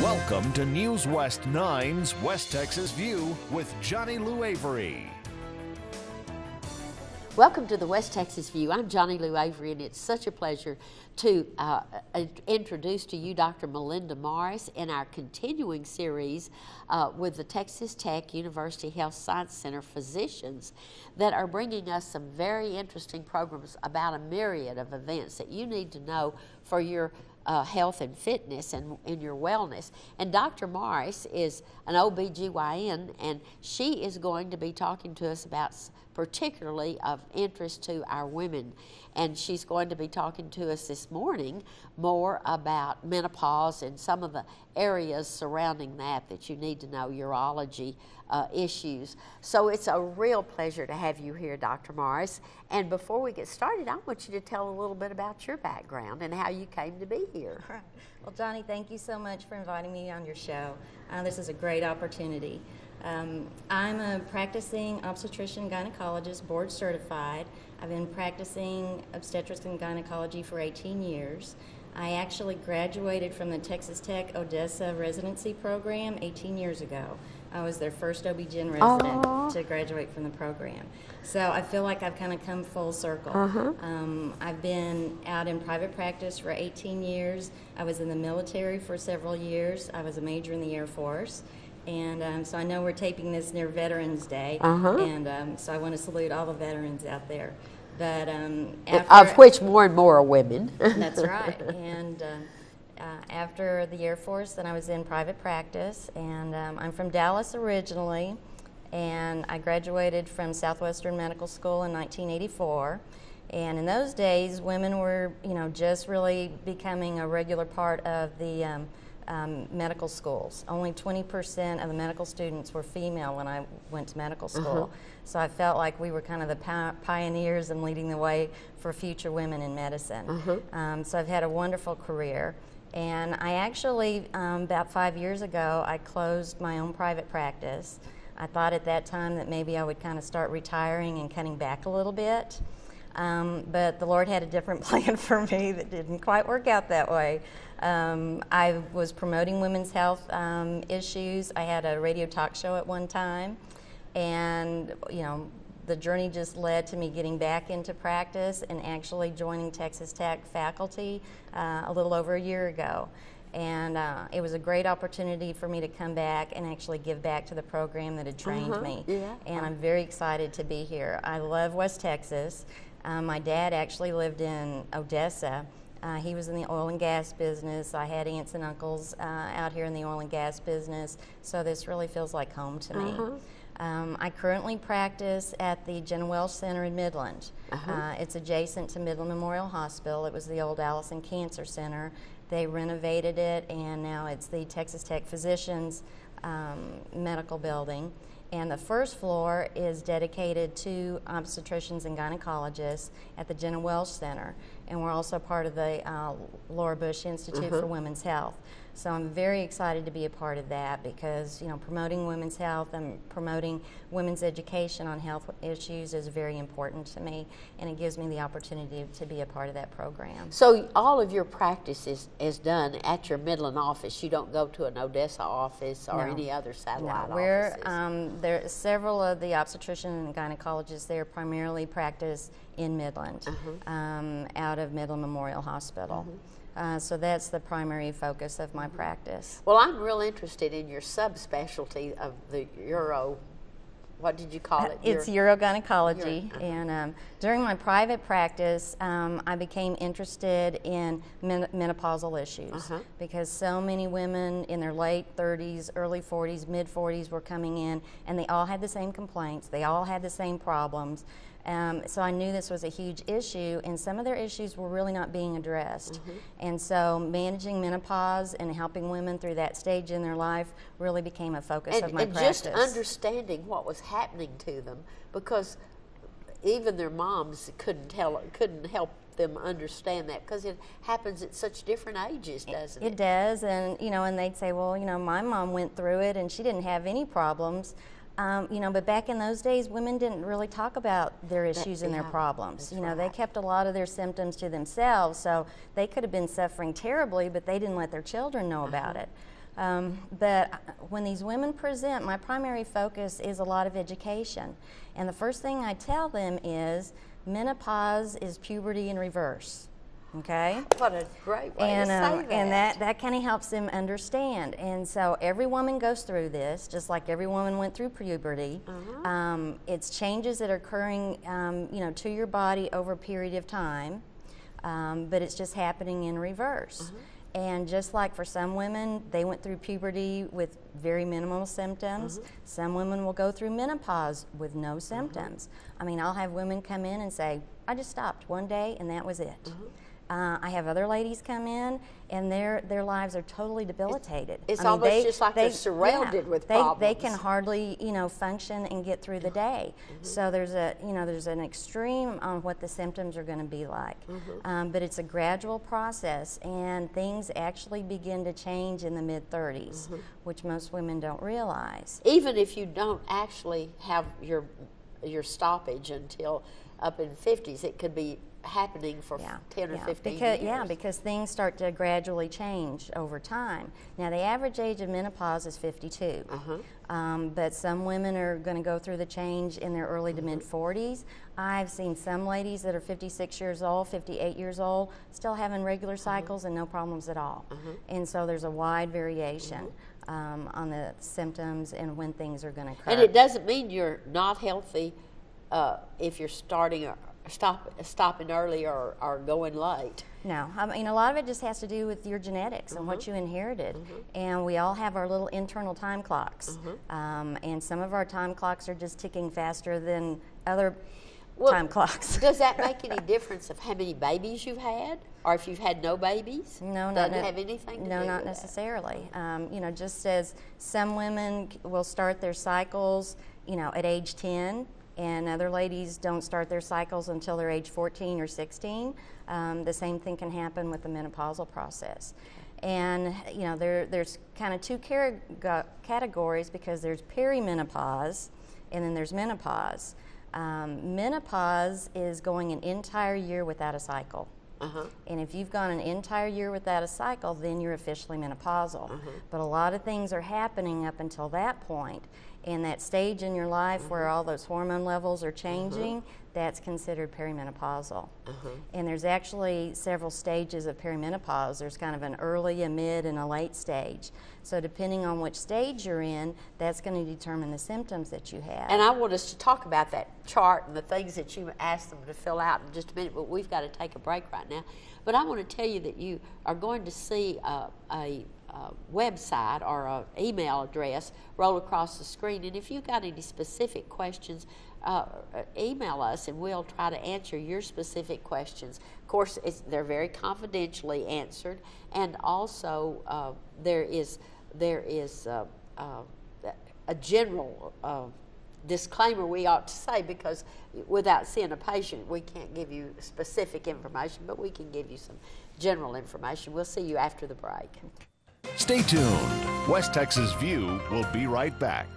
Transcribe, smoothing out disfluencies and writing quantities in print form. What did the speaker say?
Welcome to News West 9's West Texas View with Johnny Lou Avery. Welcome to the West Texas View. I'm Johnny Lou Avery, and it's such a pleasure to introduce to you Dr. Melinda Morris in our continuing series with the Texas Tech University Health Science Center physicians that are bringing us some very interesting programs about a myriad of events that you need to know for your health and fitness and your wellness. And Dr. Morris is an OBGYN, and she is going to be talking to us about particularly of interest to our women. And she's going to be talking to us this morning more about menopause and some of the areas surrounding that you need to know, urology issues. So it's a real pleasure to have you here, Dr. Morris. And before we get started, I want you to tell a little bit about your background and how you came to be here. All right. Well, Johnny, thank you so much for inviting me on your show. This is a great opportunity. I'm a practicing obstetrician gynecologist, board certified. I've been practicing obstetrics and gynecology for 18 years. I actually graduated from the Texas Tech Odessa residency program 18 years ago. I was their first OB-GYN resident to graduate from the program. So I feel like I've kind of come full circle. I've been out in private practice for 18 years. I was in the military for several years. I was a major in the Air Force. And so I know we're taping this near Veterans Day, and so I want to salute all the veterans out there. But of which more and more are women. That's right. And after the Air Force, then I was in private practice, and I'm from Dallas originally, and I graduated from Southwestern Medical School in 1984. And in those days, women were, just really becoming a regular part of the medical schools. Only 20% of the medical students were female when I went to medical school. So I felt like we were kind of the pioneers and leading the way for future women in medicine. So I've had a wonderful career. And I actually, about 5 years ago, I closed my own private practice. I thought at that time that maybe I would kind of start retiring and cutting back a little bit. But the Lord had a different plan for me that didn't quite work out that way. I was promoting women's health issues. I had a radio talk show at one time, and the journey just led to me getting back into practice and actually joining Texas Tech faculty a little over a year ago. And it was a great opportunity for me to come back and actually give back to the program that had trained me. And I'm very excited to be here. I love West Texas. My dad actually lived in Odessa. He was in the oil and gas business. I had aunts and uncles out here in the oil and gas business, so this really feels like home to me. I currently practice at the Jenna Welsh Center in Midland. It's adjacent to Midland Memorial Hospital. It was the old Allison Cancer Center. They renovated it, and now it's the Texas Tech Physicians Medical Building. And the first floor is dedicated to obstetricians and gynecologists at the Jenna Welsh Center. And we're also part of the Laura Bush Institute for Women's Health. So I'm very excited to be a part of that because, promoting women's health and promoting women's education on health issues is very important to me, and it gives me the opportunity to be a part of that program. So all of your practice is done at your Midland office. You don't go to an Odessa office or any other satellite offices? There are several of the obstetricians and gynecologists there primarily practice in Midland, out of Midland Memorial Hospital. So that's the primary focus of my practice. Well, I'm real interested in your subspecialty of the what did you call it? It's urogynecology. And during my private practice, I became interested in menopausal issues because so many women in their late 30s, early 40s, mid 40s were coming in, and they all had the same complaints. They all had the same problems. So I knew this was a huge issue, and some of their issues were really not being addressed. And so managing menopause and helping women through that stage in their life really became a focus of my practice. And just understanding what was happening to them, because even their moms couldn't help them understand that, because it happens at such different ages, doesn't it? It does, and and they'd say, well, my mom went through it and she didn't have any problems. But back in those days, women didn't really talk about their issues and their problems. They kept a lot of their symptoms to themselves, so they could have been suffering terribly, but they didn't let their children know about it. But when these women present, my primary focus is a lot of education. And the first thing I tell them is menopause is puberty in reverse. Okay? What a great way to say that. And that kind of helps them understand. And so every woman goes through this, just like every woman went through puberty. It's changes that are occurring, to your body over a period of time, but it's just happening in reverse. And just like for some women, they went through puberty with very minimal symptoms. Some women will go through menopause with no symptoms. I mean, I'll have women come in and say, I just stopped one day and that was it. I have other ladies come in and their lives are totally debilitated. It's almost just like they're surrounded with problems. They can hardly, function and get through the day. So there's an extreme on what the symptoms are going to be like. But it's a gradual process, and things actually begin to change in the mid-30s, which most women don't realize. Even if you don't actually have your stoppage until up in the 50s, it could be happening for 10 or 15 years. Because things start to gradually change over time. Now, the average age of menopause is 52, but some women are going to go through the change in their early to mid-40s. I've seen some ladies that are 56 years old, 58 years old, still having regular cycles and no problems at all. And so there's a wide variation on the symptoms and when things are going to occur. And it doesn't mean you're not healthy if you're stopping early or going late. No, I mean, a lot of it just has to do with your genetics and what you inherited. And we all have our little internal time clocks. And some of our time clocks are just ticking faster than other time clocks. Does that make any difference of how many babies you've had? Or if you've had no babies? No, doesn't have anything to do not with necessarily. Just as some women will start their cycles, at age 10, and other ladies don't start their cycles until they're age 14 or 16. The same thing can happen with the menopausal process. And there's kind of two categories, because there's perimenopause and then there's menopause. Menopause is going an entire year without a cycle. And if you've gone an entire year without a cycle, then you're officially menopausal. But a lot of things are happening up until that point. And that stage in your life where all those hormone levels are changing, that's considered perimenopausal. And there's actually several stages of perimenopause. There's kind of an early, a mid, and a late stage. So depending on which stage you're in, that's going to determine the symptoms that you have. And I want us to talk about that chart and the things that you asked them to fill out in just a minute, but we've got to take a break right now. But I want to tell you that you are going to see a website or an email address roll across the screen. And if you've got any specific questions, email us and we'll try to answer your specific questions. Of course, they're very confidentially answered, and also there is a general disclaimer we ought to say, because without seeing a patient, we can't give you specific information, but we can give you some general information. We'll see you after the break. Stay tuned. West Texas View will be right back.